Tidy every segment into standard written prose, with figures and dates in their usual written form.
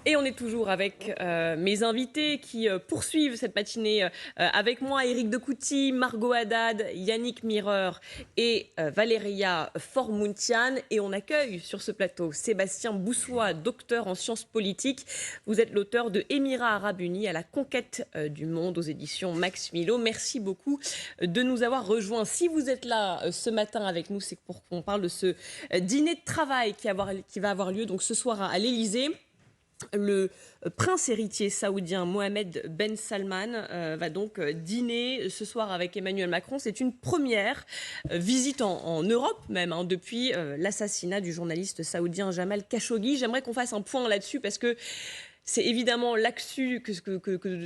Et on est toujours avec mes invités qui poursuivent cette matinée avec moi, Éric Decouty, Margot Haddad, Yannick Mireur et Valéria Formountian. Et on accueille sur ce plateau Sébastien Boussois, docteur en sciences politiques. Vous êtes l'auteur de Émirats arabes unis à la conquête du monde aux éditions Max Milo. Merci beaucoup de nous avoir rejoints. Si vous êtes là ce matin avec nous, c'est pour qu'on parle de ce dîner de travail qui va avoir lieu donc ce soir à l'Élysée. Le prince héritier saoudien Mohamed Ben Salman va donc dîner ce soir avec Emmanuel Macron. C'est une première visite en Europe même, depuis l'assassinat du journaliste saoudien Jamal Khashoggi. J'aimerais qu'on fasse un point là-dessus parce que c'est évidemment l'actu, que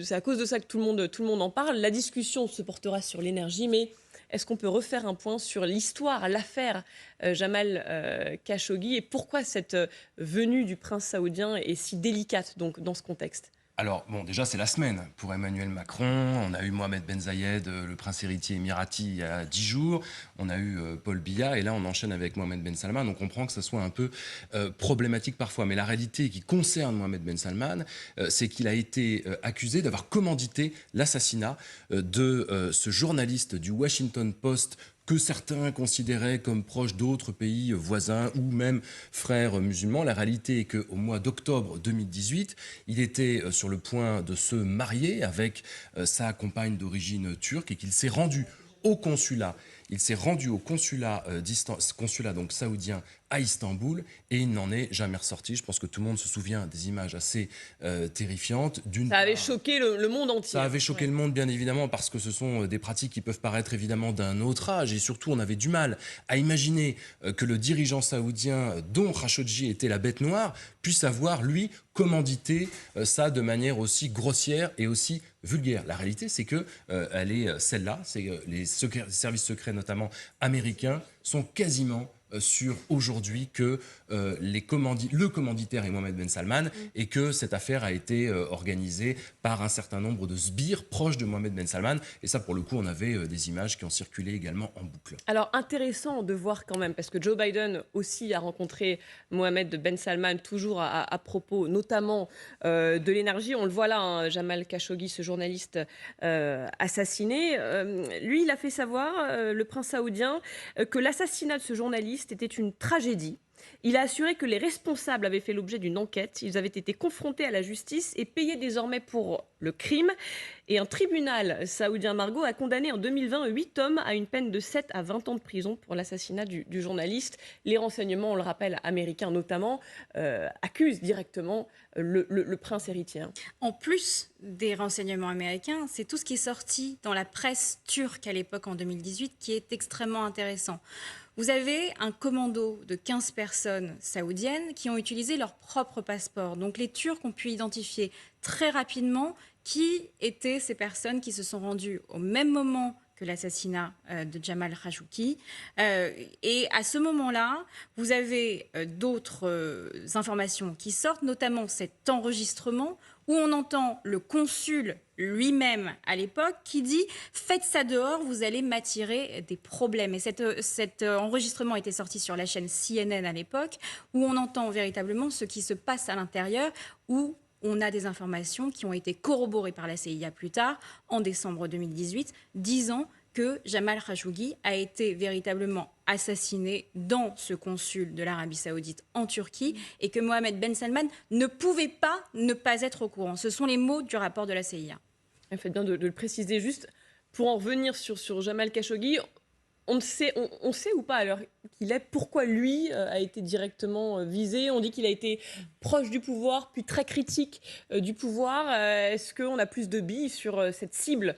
c'est à cause de ça que tout le monde en parle. La discussion se portera sur l'énergie, mais est-ce qu'on peut refaire un point sur l'histoire, l'affaire Jamal Khashoggi et pourquoi cette venue du prince saoudien est si délicate donc, dans ce contexte? Alors, bon, déjà, c'est la semaine pour Emmanuel Macron. On a eu Mohamed Ben Zayed, le prince héritier émirati, il y a 10 jours. On a eu Paul Biya. Et là, on enchaîne avec Mohamed Ben Salman. On comprend que ça soit un peu problématique parfois. Mais la réalité qui concerne Mohamed Ben Salman, c'est qu'il a été accusé d'avoir commandité l'assassinat de ce journaliste du Washington Post que certains considéraient comme proche d'autres pays voisins ou même frères musulmans. La réalité est qu'au mois d'octobre 2018, il était sur le point de se marier avec sa compagne d'origine turque et qu'il s'est rendu au consulat. Il s'est rendu au consulat, consulat donc saoudien à Istanbul et il n'en est jamais ressorti. Je pense que tout le monde se souvient des images assez terrifiantes. Ça avait choqué le monde entier. Ça avait choqué le monde, bien évidemment, parce que ce sont des pratiques qui peuvent paraître évidemment d'un autre âge. Et surtout, on avait du mal à imaginer que le dirigeant saoudien, dont Khashoggi était la bête noire, puisse avoir, lui, commandité ça de manière aussi grossière et aussi vulgaire. La réalité, c'est que elle est celle-là. C'est les services secrets, notamment américains, sont quasiment sur aujourd'hui que le commanditaire est Mohamed Ben Salman et que cette affaire a été organisée par un certain nombre de sbires proches de Mohamed Ben Salman. Et ça, pour le coup, on avait des images qui ont circulé également en boucle. Alors, intéressant de voir quand même, parce que Joe Biden aussi a rencontré Mohamed Ben Salman, toujours à propos notamment de l'énergie. On le voit là, Jamal Khashoggi, ce journaliste assassiné. Lui, il a fait savoir, le prince saoudien, que l'assassinat de ce journaliste était une tragédie. Il a assuré que les responsables avaient fait l'objet d'une enquête. Ils avaient été confrontés à la justice et payés désormais pour le crime. Et un tribunal saoudien, Margot, a condamné en 2020 8 hommes à une peine de 7 à 20 ans de prison pour l'assassinat du journaliste. Les renseignements, on le rappelle, américains notamment, accusent directement le prince héritier. En plus des renseignements américains, c'est tout ce qui est sorti dans la presse turque à l'époque en 2018 qui est extrêmement intéressant. Vous avez un commando de 15 personnes saoudiennes qui ont utilisé leur propre passeport. Donc les Turcs ont pu identifier très rapidement qui étaient ces personnes qui se sont rendues au même moment que l'assassinat de Jamal Khashoggi. Et à ce moment-là, vous avez d'autres informations qui sortent, notamment cet enregistrement où on entend le consul lui-même à l'époque qui dit « Faites ça dehors, vous allez m'attirer des problèmes ». Et cet enregistrement était sorti sur la chaîne CNN à l'époque, où on entend véritablement ce qui se passe à l'intérieur, où on a des informations qui ont été corroborées par la CIA plus tard, en décembre 2018, disant que Jamal Khashoggi a été véritablement assassiné dans ce consul de l'Arabie Saoudite en Turquie et que Mohamed Ben Salman ne pouvait pas ne pas être au courant. Ce sont les mots du rapport de la CIA. Faites bien de le préciser. Juste pour en revenir sur Jamal Khashoggi, on sait ou pas à l'heure qu'il est pourquoi lui a été directement visé. On dit qu'il a été proche du pouvoir, puis très critique du pouvoir. Est-ce qu'on a plus de billes sur cette cible ?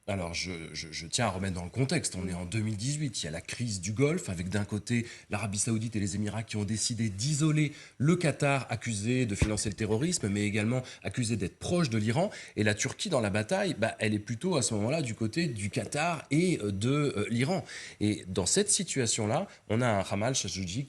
Alors, je tiens à remettre dans le contexte. On est en 2018, il y a la crise du Golfe, avec d'un côté l'Arabie Saoudite et les Émirats qui ont décidé d'isoler le Qatar, accusé de financer le terrorisme, mais également accusé d'être proche de l'Iran. Et la Turquie, dans la bataille, elle est plutôt à ce moment-là du côté du Qatar et de l'Iran. Et dans cette situation-là, on a un Jamal Khashoggi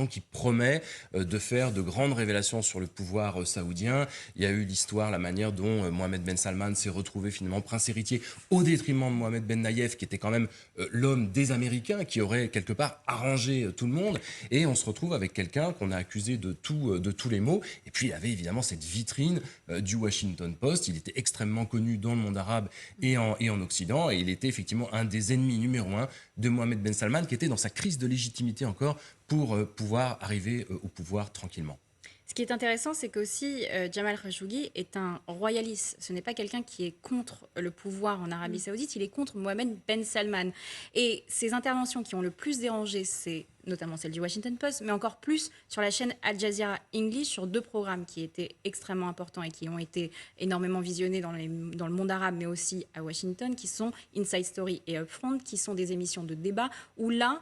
qui promet de faire de grandes révélations sur le pouvoir saoudien. Il y a eu l'histoire, la manière dont Mohamed Ben Salman s'est retrouvé finalement prince héritier héritier au détriment de Mohamed Ben Nayef, qui était quand même l'homme des Américains, qui aurait quelque part arrangé tout le monde. Et on se retrouve avec quelqu'un qu'on a accusé de tous les maux. Et puis il avait évidemment cette vitrine du Washington Post. Il était extrêmement connu dans le monde arabe et en Occident. Et il était effectivement un des ennemis numéro un de Mohamed Ben Salman, qui était dans sa crise de légitimité encore pour pouvoir arriver au pouvoir tranquillement. Ce qui est intéressant, c'est qu'aussi Jamal Khashoggi est un royaliste. Ce n'est pas quelqu'un qui est contre le pouvoir en Arabie Saoudite, il est contre Mohamed Ben Salman. Et ces interventions qui ont le plus dérangé, c'est notamment celle du Washington Post, mais encore plus sur la chaîne Al Jazeera English, sur 2 programmes qui étaient extrêmement importants et qui ont été énormément visionnés dans le monde arabe, mais aussi à Washington, qui sont Inside Story et Upfront, qui sont des émissions de débat où là,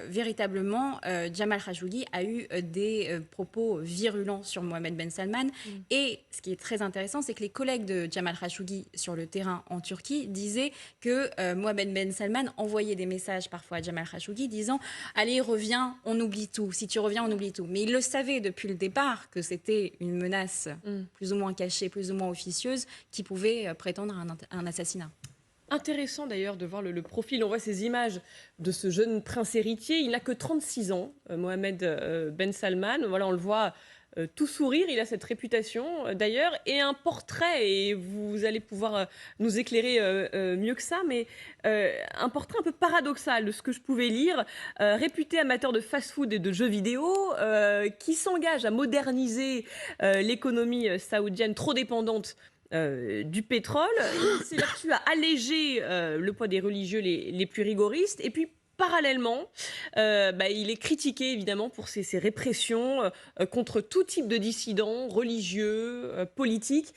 véritablement, Jamal Khashoggi a eu des propos virulents sur Mohamed Ben Salman. Et ce qui est très intéressant, c'est que les collègues de Jamal Khashoggi sur le terrain en Turquie disaient que Mohamed Ben Salman envoyait des messages parfois à Jamal Khashoggi disant « Allez, reviens, on oublie tout. Si tu reviens, on oublie tout. » Mais il le savait depuis le départ que c'était une menace plus ou moins cachée, plus ou moins officieuse, qui pouvait prétendre à un assassinat. Intéressant d'ailleurs de voir le profil. On voit ces images de ce jeune prince héritier. Il n'a que 36 ans, Mohamed Ben Salman. Voilà, on le voit tout sourire. Il a cette réputation d'ailleurs. Et un portrait, et vous allez pouvoir nous éclairer mieux que ça, mais un portrait un peu paradoxal de ce que je pouvais lire. Réputé amateur de fast-food et de jeux vidéo, qui s'engage à moderniser l'économie saoudienne trop dépendante du pétrole. Il s'évertue à alléger le poids des religieux les plus rigoristes. Et puis, parallèlement, il est critiqué évidemment pour ses répressions contre tout type de dissidents religieux, politiques.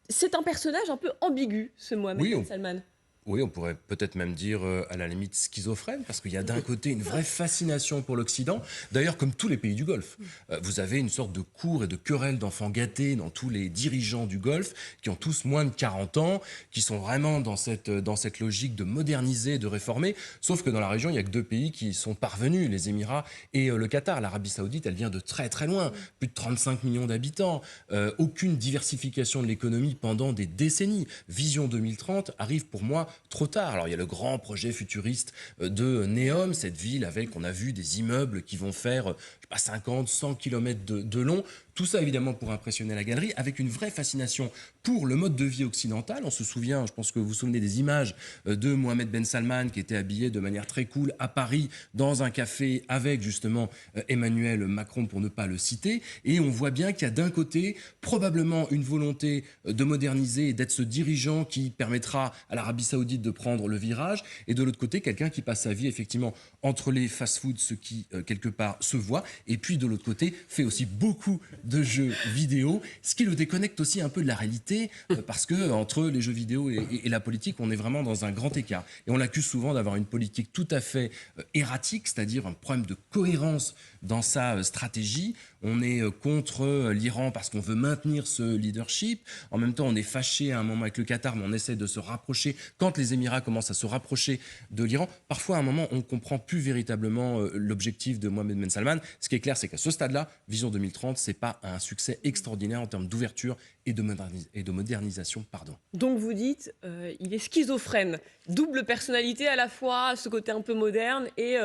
C'est un personnage un peu ambigu, ce Mohamed Ben Salman. Oui, on pourrait peut-être même dire à la limite schizophrène, parce qu'il y a d'un côté une vraie fascination pour l'Occident, d'ailleurs comme tous les pays du Golfe. Vous avez une sorte de cour et de querelle d'enfants gâtés dans tous les dirigeants du Golfe, qui ont tous moins de 40 ans, qui sont vraiment dans cette logique de moderniser, de réformer, sauf que dans la région, il n'y a que 2 pays qui sont parvenus, les Émirats et le Qatar. L'Arabie Saoudite, elle vient de très très loin, plus de 35 millions d'habitants, aucune diversification de l'économie pendant des décennies. Vision 2030 arrive pour moi trop tard. Alors il y a le grand projet futuriste de Neom, cette ville avec, on a vu des immeubles qui vont faire, je sais pas, 50, 100 km de long. Tout ça, évidemment, pour impressionner la galerie, avec une vraie fascination pour le mode de vie occidental. On se souvient, je pense que vous vous souvenez des images de Mohamed Ben Salman qui était habillé de manière très cool à Paris, dans un café avec, justement, Emmanuel Macron, pour ne pas le citer. Et on voit bien qu'il y a d'un côté, probablement une volonté de moderniser et d'être ce dirigeant qui permettra à l'Arabie Saoudite de prendre le virage. Et de l'autre côté, quelqu'un qui passe sa vie, effectivement, entre les fast-foods, ce qui, quelque part, se voit. Et puis, de l'autre côté, fait aussi beaucoup de jeux vidéo, ce qui le déconnecte aussi un peu de la réalité, parce que entre les jeux vidéo et la politique, on est vraiment dans un grand écart. Et on l'accuse souvent d'avoir une politique tout à fait erratique, c'est-à-dire un problème de cohérence dans sa stratégie. On est contre l'Iran parce qu'on veut maintenir ce leadership. En même temps, on est fâché à un moment avec le Qatar, mais on essaie de se rapprocher. Quand les Émirats commencent à se rapprocher de l'Iran, parfois à un moment, on ne comprend plus véritablement l'objectif de Mohamed Ben Salman. Ce qui est clair, c'est qu'à ce stade-là, Vision 2030, c'est pas un succès extraordinaire en termes d'ouverture et de modernisation. Donc vous dites, il est schizophrène, double personnalité à la fois, ce côté un peu moderne et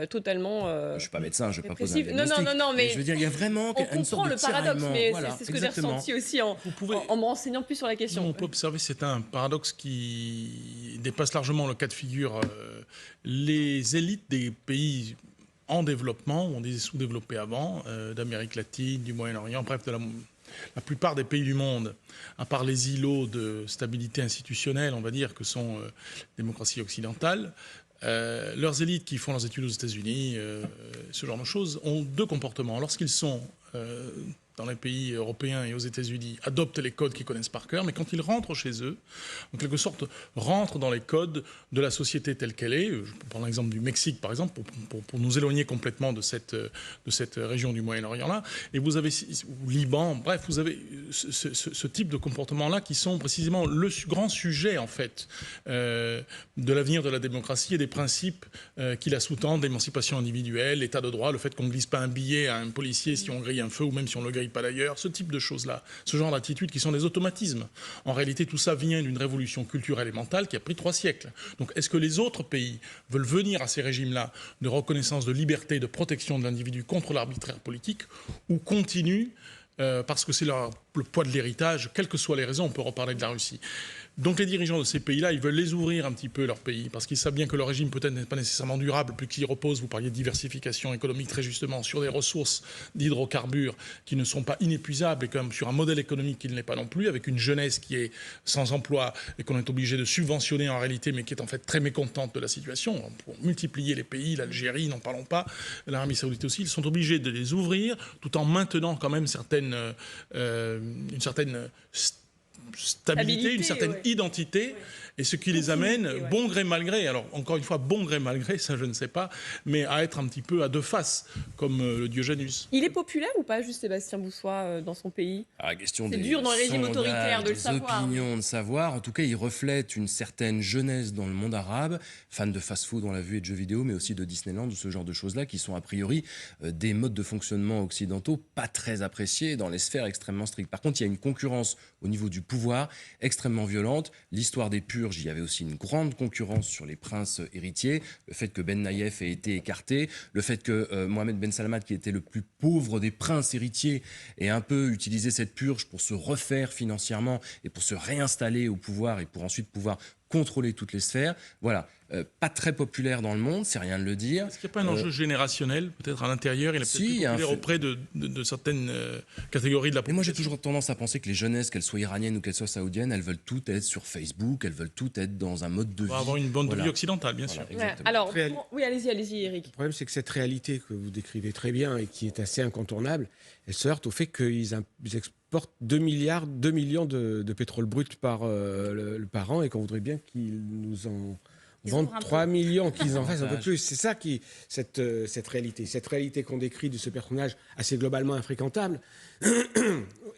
totalement. Je ne suis pas médecin, je ne vais pas poser un diagnostic. Non, mais je veux dire, il y a vraiment une sorte de le paradoxe, mais voilà, c'est ce que j'ai ressenti aussi en me renseignant plus sur la question. On peut observer, c'est un paradoxe qui dépasse largement le cas de figure. Les élites des pays en développement, on disait sous-développés avant, d'Amérique latine, du Moyen-Orient, bref, de la plupart des pays du monde, à part les îlots de stabilité institutionnelle, on va dire, que sont les démocraties occidentales, leurs élites qui font leurs études aux États-Unis, ce genre de choses, ont 2 comportements. Lorsqu'ils sont dans les pays européens et aux États-Unis, adoptent les codes qu'ils connaissent par cœur, mais quand ils rentrent chez eux, en quelque sorte, rentrent dans les codes de la société telle qu'elle est. Je peux prendre l'exemple du Mexique, par exemple, pour nous éloigner complètement de cette région du Moyen-Orient-là. Et vous avez, au Liban, bref, vous avez ce type de comportements-là qui sont précisément le grand sujet, en fait, de l'avenir de la démocratie et des principes qui la sous-tendent, l'émancipation individuelle, l'état de droit, le fait qu'on ne glisse pas un billet à un policier si on grille un feu ou même si on le grille méritent pas d'ailleurs, ce type de choses-là, ce genre d'attitudes qui sont des automatismes. En réalité, tout ça vient d'une révolution culturelle et mentale qui a pris 3 siècles. Donc est-ce que les autres pays veulent venir à ces régimes-là de reconnaissance de liberté, de protection de l'individu contre l'arbitraire politique, ou continuent parce que c'est le poids de l'héritage, quelles que soient les raisons, on peut reparler de la Russie. Donc les dirigeants de ces pays-là, ils veulent les ouvrir un petit peu, leurs pays, parce qu'ils savent bien que le régime peut-être n'est pas nécessairement durable, puisqu'il repose, vous parliez de diversification économique très justement, sur des ressources d'hydrocarbures qui ne sont pas inépuisables, et comme sur un modèle économique qui ne l'est pas non plus, avec une jeunesse qui est sans emploi et qu'on est obligé de subventionner en réalité, mais qui est en fait très mécontente de la situation. Pour multiplier les pays, l'Algérie, n'en parlons pas, l'Arabie Saoudite aussi, ils sont obligés de les ouvrir, tout en maintenant quand même une certaine stabilité, une certaine identité, et ce qui les amène, bon gré mal gré, alors encore une fois, bon gré mal gré, ça je ne sais pas, mais à être un petit peu à deux faces, comme le Diogenus. Il est populaire ou pas, juste Sébastien Boussois, dans son pays? C'est dur dans les régimes autoritaires de le savoir. Opinions, de savoir. En tout cas, il reflète une certaine jeunesse dans le monde arabe, fan de fast-food, on l'a vu, et de jeux vidéo, mais aussi de Disneyland, ou ce genre de choses-là, qui sont a priori des modes de fonctionnement occidentaux pas très appréciés dans les sphères extrêmement strictes. Par contre, il y a une concurrence au niveau du pouvoir extrêmement violente. L'histoire des purges, il y avait aussi une grande concurrence sur les princes héritiers. Le fait que Ben Naïef ait été écarté, le fait que Mohamed Ben Salman, qui était le plus pauvre des princes héritiers, ait un peu utilisé cette purge pour se refaire financièrement et pour se réinstaller au pouvoir et pour ensuite pouvoir contrôler toutes les sphères. Voilà. Pas très populaire dans le monde, c'est rien de le dire. Est-ce qu'il n'y a pas un enjeu générationnel, peut-être à l'intérieur? Il est peut-être plus populaire auprès de certaines catégories de la population. Mais moi, j'ai toujours tendance à penser que les jeunesses, qu'elles soient iraniennes ou qu'elles soient saoudiennes, elles veulent toutes être sur Facebook, elles veulent toutes être dans un mode de vie. On va avoir une bonne vie occidentale, bien sûr. Alors, oui, allez-y, Eric. Le problème, c'est que cette réalité que vous décrivez très bien et qui est assez incontournable, elle se heurte au fait qu'ils exportent 2 millions de pétrole brut par an, et qu'on voudrait bien qu'ils nous en vendent 3 millions, qu'ils en fassent un peu plus. C'est ça cette réalité. Cette réalité qu'on décrit de ce personnage assez globalement infréquentable.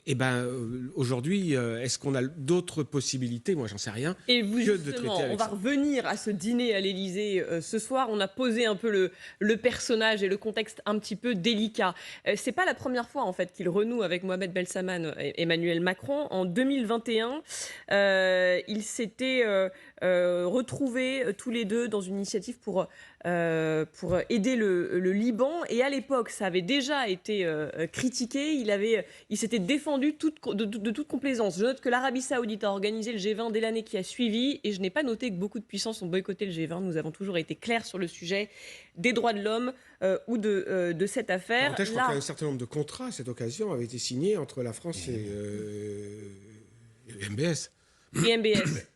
Et aujourd'hui, est-ce qu'on a d'autres possibilités? Moi, j'en sais rien. Et vous, que de traiter avec on va revenir à ce dîner à l'Élysée ce soir. On a posé un peu le personnage et le contexte un petit peu délicat. C'est pas la première fois en fait qu'il renoue avec Mohamed Ben Salman et Emmanuel Macron. En 2021, ils s'étaient retrouvés tous les deux dans une initiative pour aider le Liban. Et à l'époque, ça avait déjà été critiqué. Il s'était défendu de toute complaisance. Je note que l'Arabie Saoudite a organisé le G20 dès l'année qui a suivi, et je n'ai pas noté que beaucoup de puissances ont boycotté le G20. Nous avons toujours été clairs sur le sujet des droits de l'homme ou de cette affaire. Je crois qu'un certain nombre de contrats à cette occasion avaient été signés entre la France et MBS. Et MBS.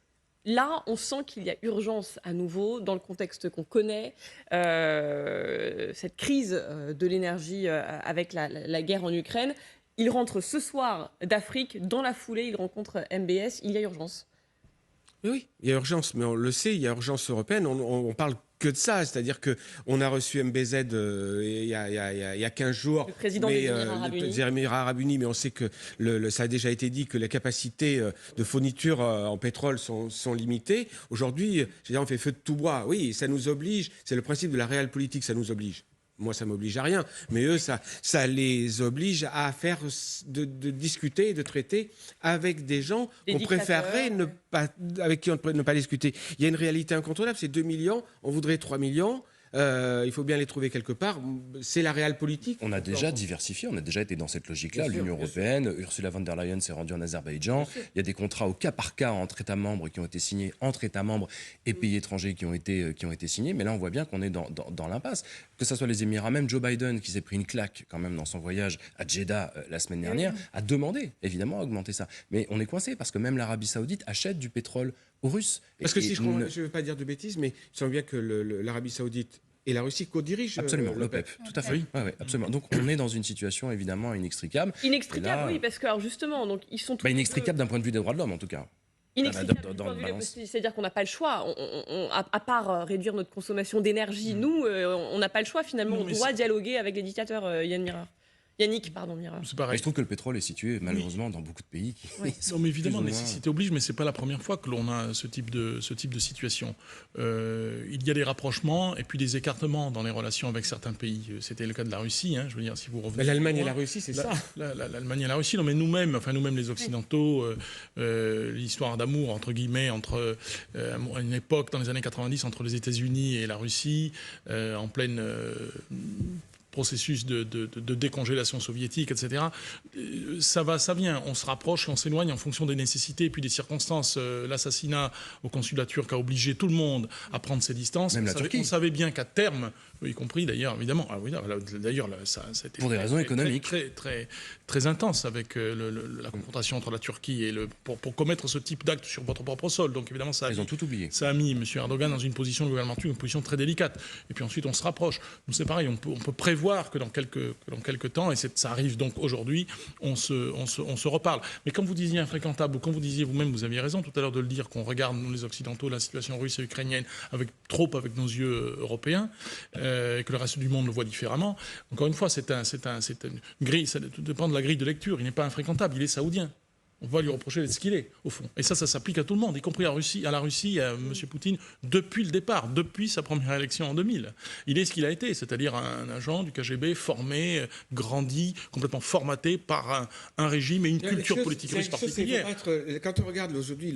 Là, on sent qu'il y a urgence à nouveau, dans le contexte qu'on connaît, cette crise de l'énergie avec la guerre en Ukraine. Il rentre ce soir d'Afrique, dans la foulée, il rencontre MBS, il y a urgence. Oui, il y a urgence, mais on le sait, il y a urgence européenne, on parle que de ça, c'est-à-dire qu'on a reçu MBZ il y a 15 jours. Le président des Émirats Arabes Unis, mais on sait que ça a déjà été dit que les capacités de fourniture en pétrole sont limitées. Aujourd'hui, on fait feu de tout bois. Oui, ça nous oblige, c'est le principe de la réelle politique, ça nous oblige. Moi, ça m'oblige à rien, mais eux, ça les oblige à de discuter et de traiter avec des gens qu'on préférerait avec qui on ne pas discuter. Il y a une réalité incontournable, c'est 2 millions, on voudrait 3 millions. Il faut bien les trouver quelque part. C'est la réelle politique. On a déjà diversifié, on a déjà été dans cette logique-là. L'Union européenne, Ursula von der Leyen s'est rendue en Azerbaïdjan. Il y a des contrats au cas par cas entre États membres qui ont été signés, entre États membres et pays étrangers qui ont été signés. Mais là, on voit bien qu'on est dans l'impasse. Que ce soit les Émirats, même Joe Biden, qui s'est pris une claque quand même dans son voyage à Jeddah la semaine dernière, a demandé évidemment à augmenter ça. Mais on est coincé parce que même l'Arabie Saoudite achète du pétrole aux Russes. Parce que je ne veux pas dire de bêtises, mais il semble bien que l'Arabie Saoudite et la Russie co-dirige absolument l'OPEP. Tout à fait. Oui, absolument. Donc on est dans une situation évidemment inextricable. Inextricable, oui, parce que alors justement, donc ils sont inextricable d'un point de vue des droits de l'homme en tout cas. C'est-à-dire qu'on n'a pas le choix. À part réduire notre consommation d'énergie, nous, on n'a pas le choix finalement. On doit dialoguer avec les dictateurs, Yann Mireur. Yannick, pardon, Mireur. C'est Et pareil. je trouve que le pétrole est situé malheureusement dans beaucoup de pays qui Non, mais évidemment, plus ou moins- nécessité oblige, mais c'est pas la première fois que l'on a ce type de situation. Il y a des rapprochements et puis des écartements dans les relations avec certains pays. C'était le cas de la Russie, hein, je veux dire, si vous revenez... L'Allemagne et loin, la Russie, c'est ça. L'Allemagne et la Russie, non, mais nous-mêmes les Occidentaux, l'histoire d'amour, entre guillemets, entre à une époque, dans les années 90, entre les États-Unis et la Russie, en pleine processus de décongélation soviétique, etc. Ça va, ça vient. On se rapproche, on s'éloigne en fonction des nécessités et puis des circonstances. L'assassinat au consulat turc a obligé tout le monde à prendre ses distances. Même la Turquie. On savait bien qu'à terme, y compris d'ailleurs, évidemment, d'ailleurs, ça a été Pour des raisons économiques. très intense avec la confrontation entre la Turquie et pour commettre ce type d'acte sur votre propre sol. Donc évidemment, Ils ont tout oublié. ça a mis M. Erdogan dans une position, le gouvernement turc, une position très délicate. Et puis ensuite, on se rapproche. Nous, c'est pareil, on peut prévoir que dans quelques temps, et ça arrive donc aujourd'hui, on se reparle. Mais comme vous disiez infréquentable, ou comme vous disiez vous-même, vous aviez raison tout à l'heure de le dire, qu'on regarde, nous les Occidentaux, la situation russe et ukrainienne avec nos yeux européens, et que le reste du monde le voit différemment. Encore une fois, c'est une grille, ça dépend de la grille de lecture. Il n'est pas infréquentable, il est saoudien. On va lui reprocher d'être ce qu'il est, au fond. Et ça s'applique à tout le monde, y compris à la Russie, à M. Poutine, depuis le départ, depuis sa première élection en 2000. Il est ce qu'il a été, c'est-à-dire un agent du KGB formé, grandi, complètement formaté par un régime et une culture politique russe particulière. Quand on regarde aujourd'hui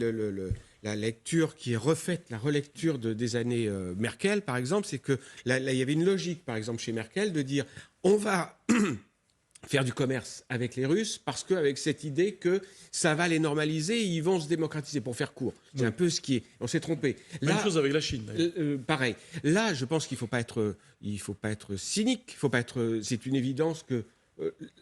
la lecture qui est refaite, la relecture des années Merkel, par exemple, c'est que là, il y avait une logique, par exemple, chez Merkel, de dire on va faire du commerce avec les Russes parce qu'avec cette idée que ça va les normaliser et ils vont se démocratiser, pour faire court. C'est un peu ce qui est... On s'est trompé. Même chose avec la Chine, d'ailleurs. Pareil. Là, je pense qu'il ne faut pas être cynique. C'est une évidence que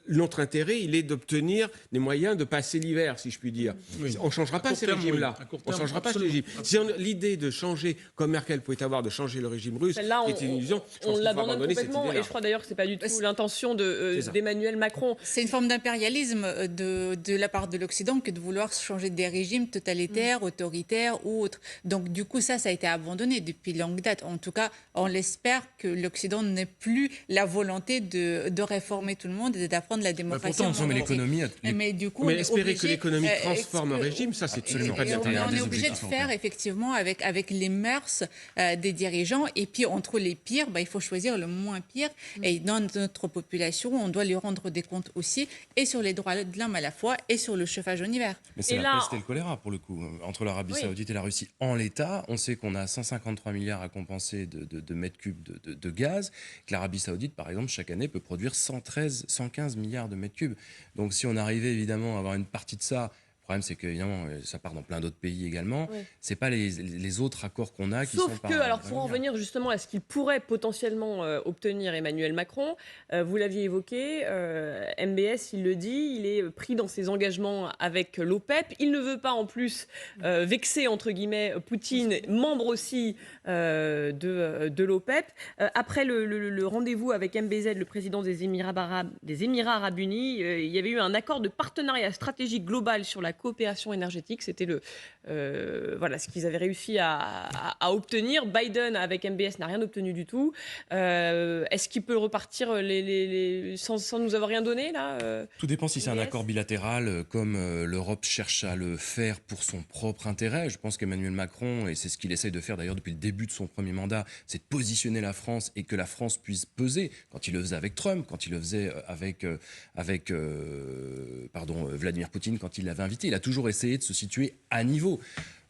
notre intérêt, il est d'obtenir des moyens de passer l'hiver, si je puis dire. Oui. On ne changera pas ces régimes-là. On ne changera pas ce régime. Si l'idée de changer, comme Merkel pouvait avoir, de changer le régime russe, Celle-là, est une illusion, je pense on qu'il faut l'abandonne abandonner cette complètement, idée-là. et je crois d'ailleurs que c'est pas du tout l'intention d'Emmanuel Macron. C'est une forme d'impérialisme de la part de l'Occident que de vouloir changer des régimes totalitaires, autoritaires ou autres. Donc du coup, ça a été abandonné depuis longue date. En tout cas, on l'espère que l'Occident n'ait plus la volonté de réformer tout le monde et d'apprendre la démocratie. Pourtant, mais l'économie... Mais du coup, Mais espérer que l'économie transforme un régime, ça, c'est Absolument pas de pas. l'intérieur. on est obligé de faire effectivement avec les mœurs des dirigeants. Et puis entre les pires, il faut choisir le moins pire. Et dans notre population, on doit lui rendre des comptes aussi, et sur les droits de l'homme à la fois, et sur le chauffage en hiver. Mais c'est Et la là- peste et le choléra, pour le coup. Entre l'Arabie Oui. Saoudite et la Russie, en l'état, on sait qu'on a 153 milliards à compenser de mètres cubes de gaz, que l'Arabie Saoudite, par exemple, chaque année peut produire 115 milliards de mètres cubes. Donc si on arrivait évidemment à avoir une partie de ça, le problème c'est que évidemment ça part dans plein d'autres pays également, Oui. c'est pas les autres accords qu'on a qui sont Sauf par... que, alors pour en revenir justement à ce qu'il pourrait potentiellement obtenir Emmanuel Macron, vous l'aviez évoqué, MBS, il le dit, il est pris dans ses engagements avec l'OPEP. Il ne veut pas en plus vexer, entre guillemets, Poutine, membre aussi de l'OPEP. Après le rendez-vous avec MBZ, le président des Émirats Arabes Unis, il y avait eu un accord de partenariat stratégique global sur la coopération énergétique. C'était ce qu'ils avaient réussi à obtenir. Biden, avec MBS, n'a rien obtenu du tout. Est-ce qu'il peut repartir sans nous avoir rien donné, là Tout dépend si c'est un Yes. accord bilatéral, comme l'Europe cherche à le faire pour son propre intérêt. Je pense qu'Emmanuel Macron, et c'est ce qu'il essaye de faire d'ailleurs depuis le début de son premier mandat, c'est de positionner la France et que la France puisse peser, quand il le faisait avec Trump, quand il le faisait avec Vladimir Poutine, quand il l'avait invité. Il a toujours essayé de se situer à niveau.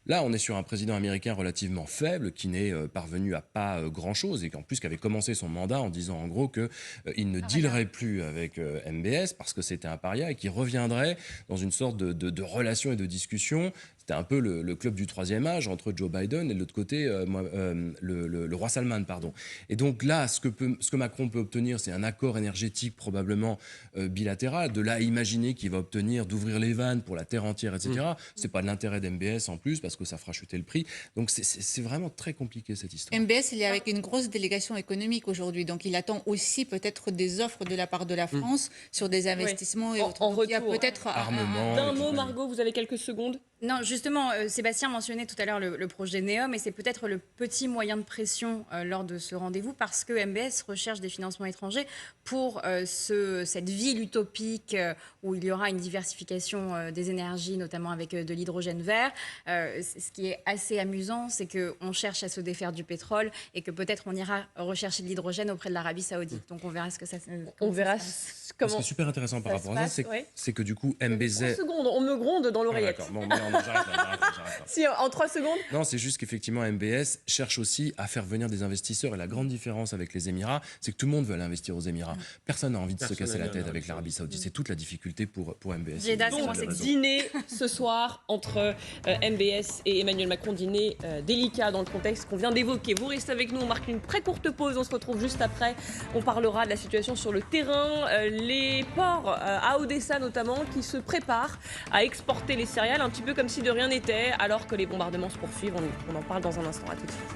Là, on est sur un président américain relativement faible, qui n'est parvenu à pas grand-chose, et qui avait commencé son mandat en disant en gros qu'il ne dealerait plus avec MBS parce que c'était un paria, et qu'il reviendrait dans une sorte de relation et de discussion. C'était un peu le club du troisième âge entre Joe Biden et de l'autre côté le roi Salman, pardon. Et donc là, ce que Macron peut obtenir, c'est un accord énergétique probablement bilatéral. De là à imaginer qu'il va obtenir d'ouvrir les vannes pour la terre entière, etc. C'est pas de l'intérêt d'MBS en plus, parce que ça fera chuter le prix. Donc c'est vraiment très compliqué cette histoire. MBS, il est avec une grosse délégation économique aujourd'hui, donc il attend aussi peut-être des offres de la part de la France sur des investissements et autres. En Donc, il y a retour, peut-être Armement. D'un et mot, compagnie. Margot, vous avez quelques secondes. Non, justement, Sébastien mentionnait tout à l'heure le projet NEOM, et c'est peut-être le petit moyen de pression lors de ce rendez-vous, parce que MBS recherche des financements étrangers pour cette ville utopique où il y aura une diversification des énergies, notamment avec de l'hydrogène vert. Ce qui est assez amusant, c'est qu'on cherche à se défaire du pétrole et que peut-être on ira rechercher de l'hydrogène auprès de l'Arabie Saoudite. Donc on verra ce que ça. On verra Ce qui comment est super intéressant par ça rapport se à ça, passe, ouais. c'est que du coup, 3 MBZ... secondes, on me gronde dans Ah, l'oreillette. d'accord, bon, mais non, j'arrête là. Si, en 3 secondes. Non, c'est juste qu'effectivement, MBS cherche aussi à faire venir des investisseurs. Et la grande différence avec les Émirats, c'est que tout le monde veut aller investir aux Émirats. Personne n'a envie de se Personne casser la n'a tête envie avec l'Arabie Saoudite. C'est toute la difficulté pour MBS. Jeddah, c'est Donc, moi, c'est dîner ce soir entre MBS et Emmanuel Macron, dîner délicat dans le contexte qu'on vient d'évoquer. Vous restez avec nous, on marque une très courte pause, on se retrouve juste après. On parlera de la situation sur le terrain, les ports à Odessa notamment qui se préparent à exporter les céréales un petit peu comme si de rien n'était alors que les bombardements se poursuivent. On en parle dans un instant, à tout de suite.